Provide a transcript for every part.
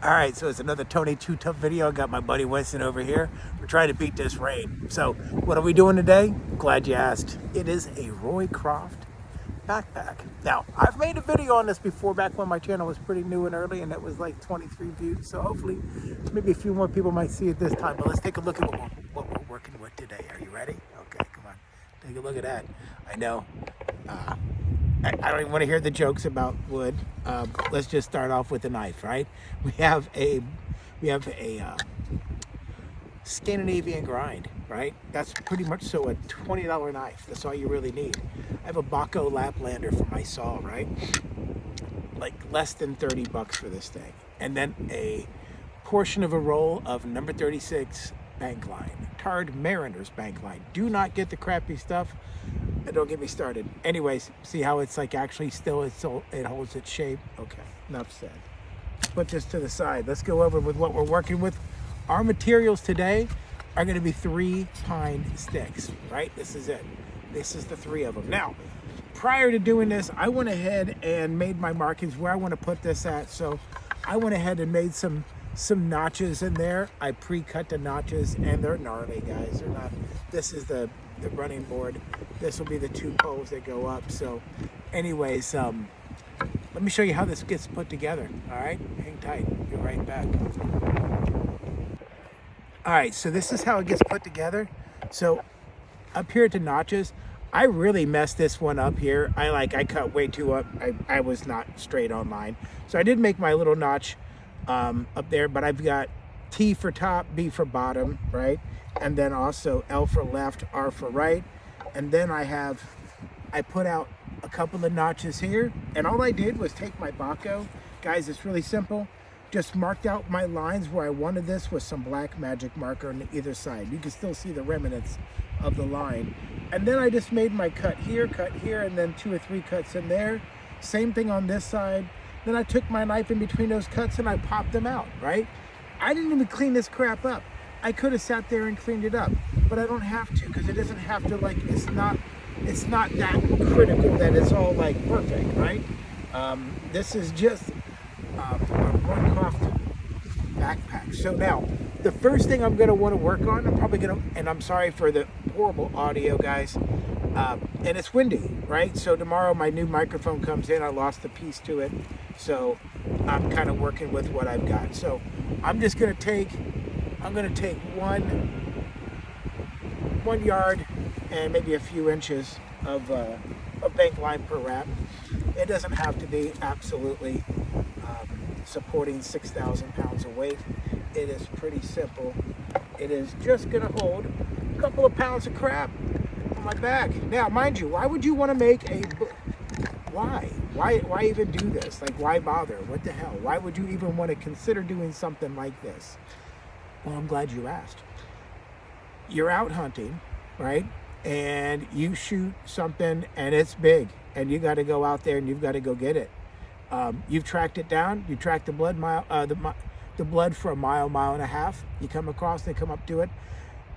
All right, so it's another Tony Too Tough video. I got my buddy Winston over here. We're trying to beat this rain. So what are we doing today? Glad you asked. It is a Roy Croft backpack. Now, I've made a video on this before, back when my channel was pretty new and early, and it was like 23 views. So hopefully, maybe a few more people might see it this time. But let's take a look at what we're working with today. Are you ready? Okay, come on. Take a look at that. I know. I don't even want to hear the jokes about wood. Let's just start off with the knife, right? We have a Scandinavian grind, right? That's pretty much so a $20 knife. That's all you really need. I have a Baco Laplander for my saw, right? Like less than 30 bucks for this thing. And then a portion of a roll of number 36 bank line, Tarred Mariner's bank line. Do not get the crappy stuff. Don't get me started. Anyways, see how it's like actually still, it holds its shape. Okay, enough said. Put this to the side. Let's go over with what we're working with. Our materials today are going to be 3 pine sticks, right? This is it. This is the 3 of them. Now, prior to doing this, I went ahead and made my markings where I want to put this at. So I went ahead and made some notches in there. I pre-cut the notches, and they're gnarly, guys. They're not. This is the running board. This will be the 2 poles that go up. So anyways, let me show you how this gets put together. All right, hang tight, be right back. All right, so this is how it gets put together. So up here at the notches, I really messed this one up here. I cut way too up. I was not straight on line. So I did make my little notch up there, but I've got T for top, B for bottom, right? And then also L for left, R for right. And then I put out a couple of notches here, and all I did was take my Baco. Guys, it's really simple. Just marked out my lines where I wanted this with some black magic marker on either side. You can still see the remnants of the line. And then I just made my cut here, and then 2 or 3 cuts in there. Same thing on this side. Then I took my knife in between those cuts and I popped them out, right? I didn't even clean this crap up. I could have sat there and cleaned it up, but I don't have to, because it doesn't have to, like, it's not that critical that it's all like perfect, right? This is just a Roy Croft backpack. So now, the first thing I'm gonna wanna work on, and I'm sorry for the horrible audio, guys, and it's windy, right? So tomorrow my new microphone comes in. I lost a piece to it, so I'm kind of working with what I've got. So I'm gonna take 1 yard and maybe a few inches of bank line per wrap. It doesn't have to be absolutely supporting 6,000 pounds of weight. It is pretty simple. It is just gonna hold a couple of pounds of crap on my back. Now, mind you, why would you want to make why even do this? Like, why bother? What the hell? Why would you even want to consider doing something like this? Well, I'm glad you asked. You're out hunting, right? And you shoot something and it's big, and you got to go out there and you've got to go get it. You've tracked it down. You tracked the blood the blood for a mile and a half. You come across, they come up to it.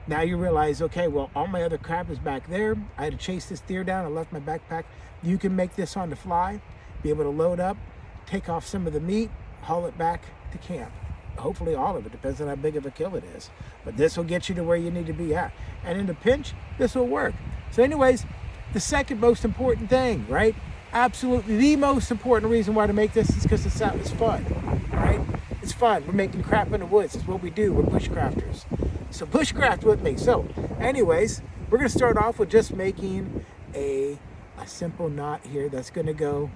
Now you realize, okay, well, all my other crap is back there. I had to chase this deer down. I left my backpack. You can make this on the fly, be able to load up, take off some of the meat, haul it back to camp. Hopefully all of it, depends on how big of a kill it is. But this will get you to where you need to be at. And in the pinch, this will work. So anyways, the second most important thing, right? Absolutely the most important reason why to make this is because it's fun, right? It's fun. We're making crap in the woods. It's what we do. We're bushcrafters. So bushcraft with me. So anyways, we're going to start off with just making a simple knot here that's going to go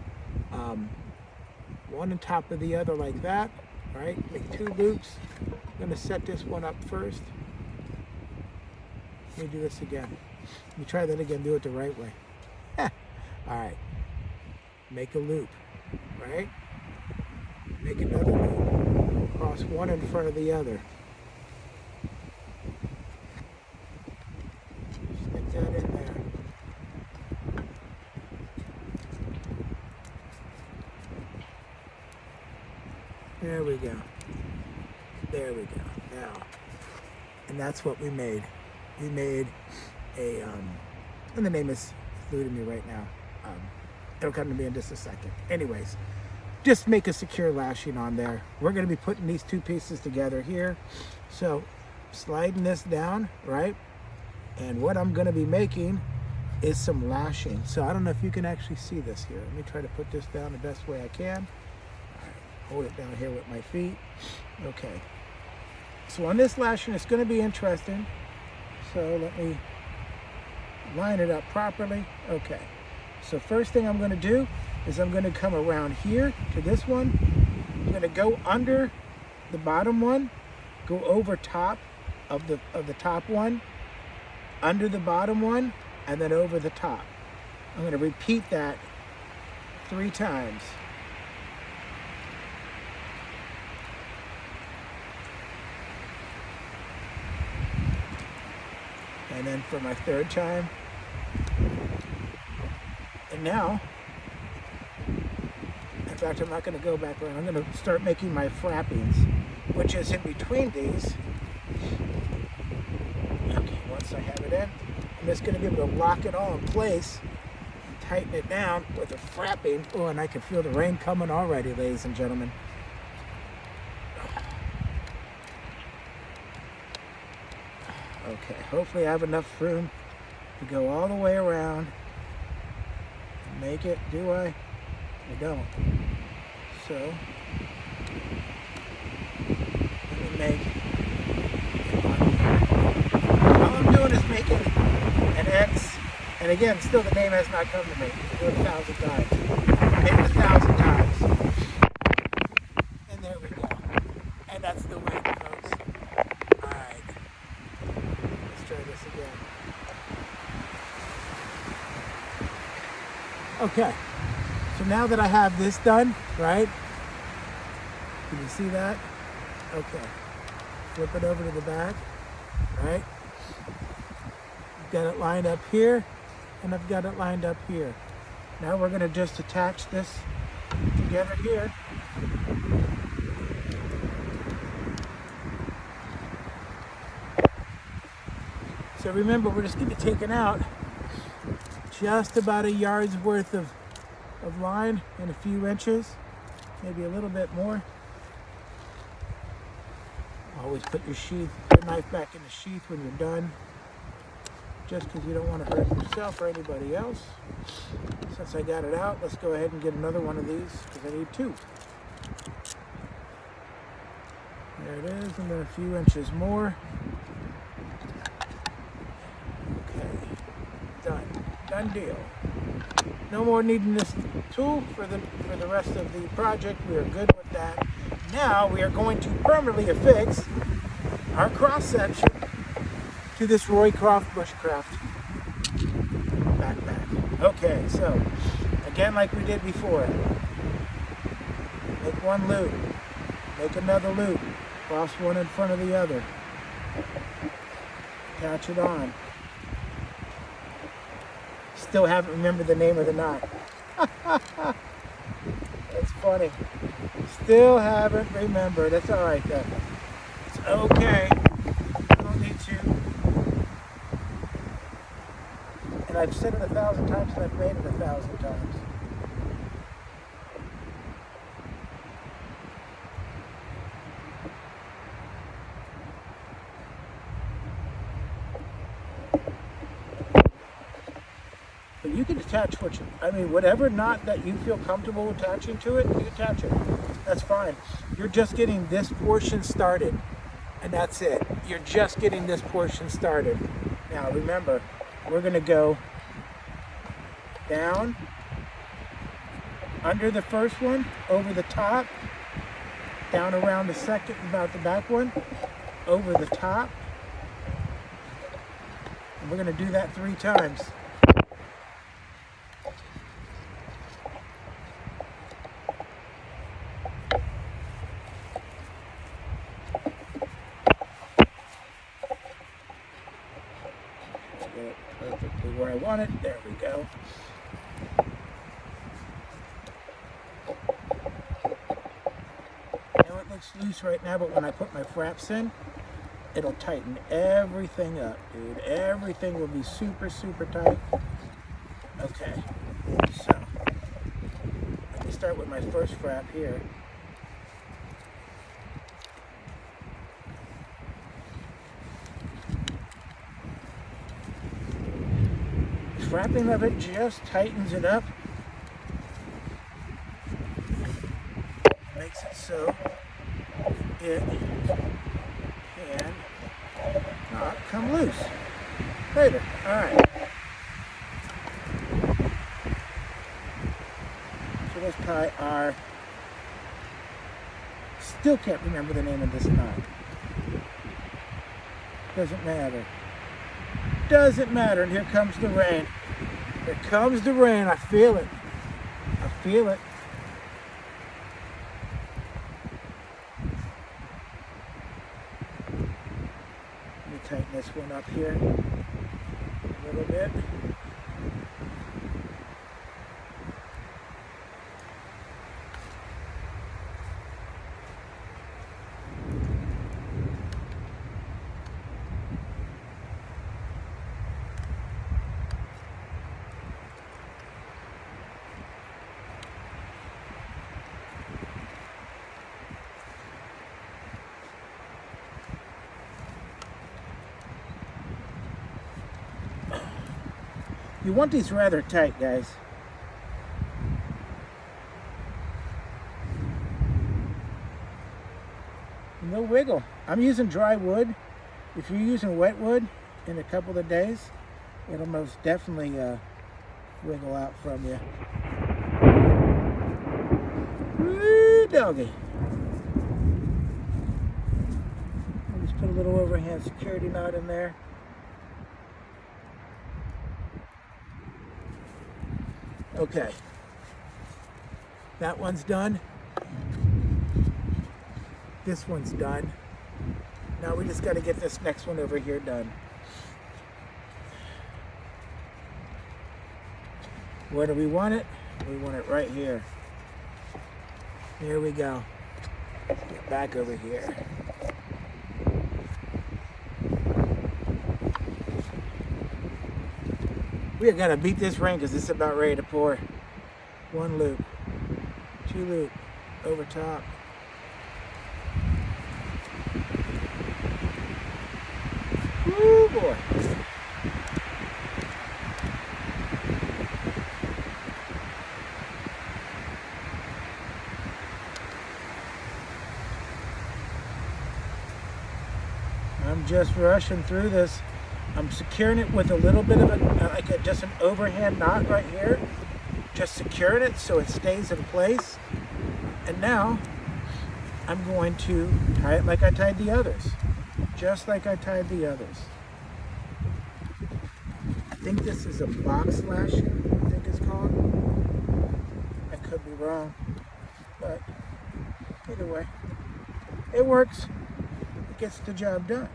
one on top of the other like that. All right, make 2 loops. I'm gonna set this one up first. Let me do this again. Let me try that again, do it the right way. All right, make a loop, right? Make another loop. Cross one in front of the other. Stick that in there. There we go. There we go. Now, and that's what we made. We made a, and the name is eluding me right now. It'll come to me in just a second. Anyways, just make a secure lashing on there. We're going to be putting these two pieces together here. So sliding this down, right? And what I'm going to be making is some lashing. So I don't know if you can actually see this here. Let me try to put this down the best way I can. All right, hold it down here with my feet. Okay. So on this lashing, it's going to be interesting. So let me line it up properly. Okay. So first thing I'm going to do is I'm going to come around here to this one. I'm going to go under the bottom one, go over top of the top one, under the bottom one, and then over the top. I'm going to repeat that 3 times. And then for my 3rd time. And now, in fact, I'm not going to go back around. I'm going to start making my frappings, which is in between these. Okay, once I have it in, I'm just going to be able to lock it all in place and tighten it down with a frapping. Oh, and I can feel the rain coming already, ladies and gentlemen. Okay, hopefully I have enough room to go all the way around and make it. Do I? I don't. So, let me make. All I'm doing is making an X, and again, still the name has not come to me. I do it 1,000 times. I made it 1,000 times. And there we go. And that's the way it goes. Alright. Let's try this again. Okay. So now that I have this done, right? Can you see that? Okay. Flip it over to the back, right? I've got it lined up here, and I've got it lined up here. Now we're going to just attach this together here. So remember, we're just going to be taking out just about a yard's worth of line in a few inches, maybe a little bit more. Always put your knife back in the sheath when you're done, just because you don't want to hurt yourself or anybody else. Since I got it out, let's go ahead and get another one of these, because I need 2. There it is, and then a few inches more. Okay, done deal. No more needing this tool for the rest of the project. We are good with that. Now we are going to permanently affix our cross section to this Roy Croft Bushcraft backpack. Okay, so again, like we did before, make one loop, make another loop, cross one in front of the other, attach it on. Still haven't remembered the name of the knot. That's funny. Still haven't remembered. That's all right though. It's okay. You don't need to. And I've said it 1,000 times, and I've made it 1,000 times. But you can attach whatever knot that you feel comfortable attaching to it, you attach it. That's fine. You're just getting this portion started, and that's it. You're just getting this portion started. Now remember, we're going to go down, under the first one, over the top, down around the second, about the back one, over the top. And we're going to do that 3 times. Get it perfectly where I want it. There we go. Now it looks loose right now, but when I put my fraps in, it'll tighten everything up, dude. Everything will be super, super tight. Okay, so I just start with my first frap here. Frapping of it just tightens it up. Makes it so it can not come loose later. All right. So let's tie our, still can't remember the name of this knot. Doesn't matter. Doesn't matter. And here comes the rain. Here comes the rain. I feel it. I feel it. Let me tighten this one up here a little bit. You want these rather tight, guys. No wiggle. I'm using dry wood. If you're using wet wood in a couple of days, it'll most definitely wiggle out from you. Woo, doggy. I'll just put a little overhand security knot in there. Okay, that one's done. This one's done. Now we just got to get this next one over here done. Where do we want it? We want it right here. Here we go. Get back over here. We are gonna beat this rain because it's about ready to pour. One loop, two loop, over top. Woo, boy. I'm just rushing through this. I'm securing it with a little bit of just an overhand knot right here. Just securing it so it stays in place. And now I'm going to tie it like I tied the others. Just like I tied the others. I think this is a box lashing, I think it's called. I could be wrong. But either way, it works. It gets the job done.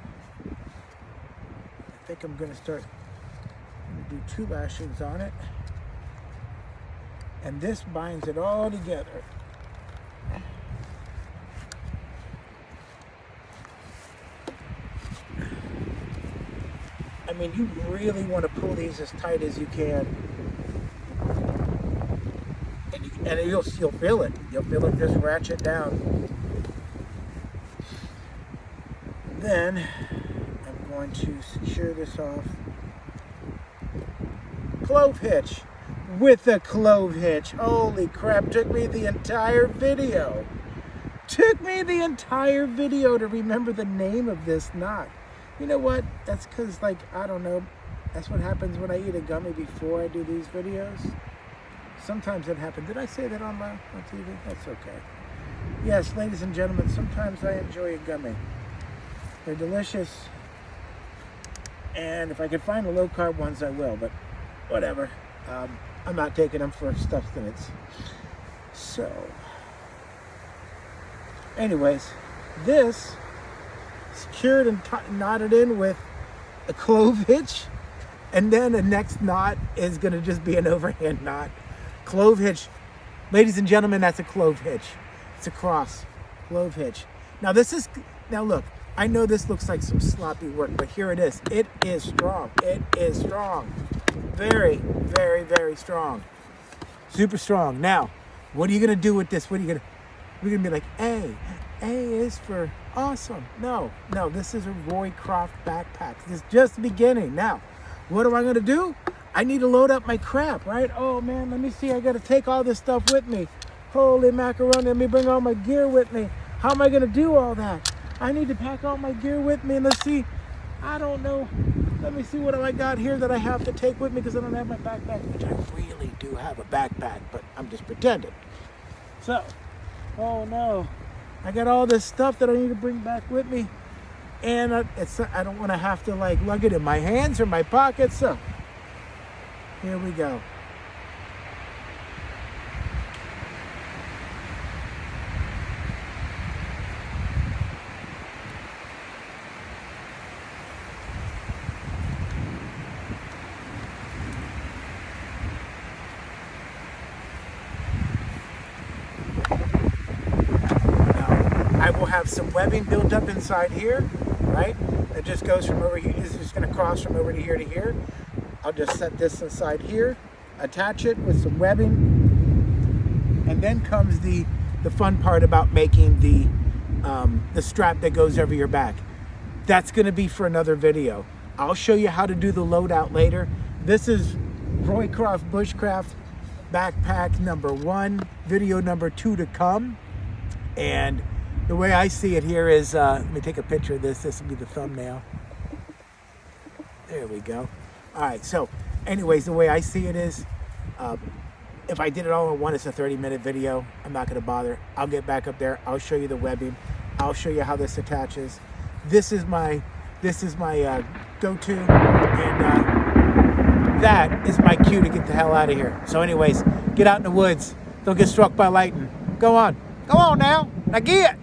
I think I'm going to do 2 lashings on it, and this binds it all together. I mean, you really want to pull these as tight as you can, and you'll feel it. You'll feel it just ratchet down. Then I'm going to secure this off. Clove hitch with a clove hitch. Holy crap, took me the entire video. Took me the entire video to remember the name of this knot. You know what? That's because, like, I don't know. That's what happens when I eat a gummy before I do these videos. Sometimes it happens. Did I say that on TV? That's okay. Yes, ladies and gentlemen, sometimes I enjoy a gummy. They're delicious. And if I can find the low-carb ones, I will. But whatever. I'm not taking them for sustenance. So, anyways, this secured and knotted in with a clove hitch, and then the next knot is going to just be an overhand knot. Clove hitch, ladies and gentlemen, that's a clove hitch. It's a cross clove hitch. Now look, I know this looks like some sloppy work, but here it is. It is strong. It is strong. Very, very, very strong. Super strong. Now, What are you gonna do with this? We're gonna be like, A is for awesome. No, this is a Roy Croft backpack. This is just the beginning. Now, what am I gonna do? I need to load up my crap, right? Oh man, let me see. I gotta take all this stuff with me. Holy macaroni, let me bring all my gear with me. How am I gonna do all that? I need to pack all my gear with me, and let's see. I don't know. Let me see what I got here that I have to take with me because I don't have my backpack, which I really do have a backpack, but I'm just pretending. So, oh no. I got all this stuff that I need to bring back with me, and I don't want to have to like lug it in my hands or my pockets. So here we go. I will have some webbing built up inside here, right? It just goes from over here. It's just going to cross from over to here. I'll just set this aside here, attach it with some webbing, and then comes the fun part about making the strap that goes over your back. That's going to be for another video. I'll show you how to do the loadout later. This is Roy Croft Bushcraft Backpack number 1, video number 2 to come, and the way I see it here is, let me take a picture of this. This will be the thumbnail. There we go. All right, so anyways, the way I see it is, if I did it all in one, it's a 30-minute video. I'm not gonna bother. I'll get back up there. I'll show you the webbing. I'll show you how this attaches. This is my go-to, and that is my cue to get the hell out of here. So anyways, get out in the woods. Don't get struck by lightning. Go on now. Now get.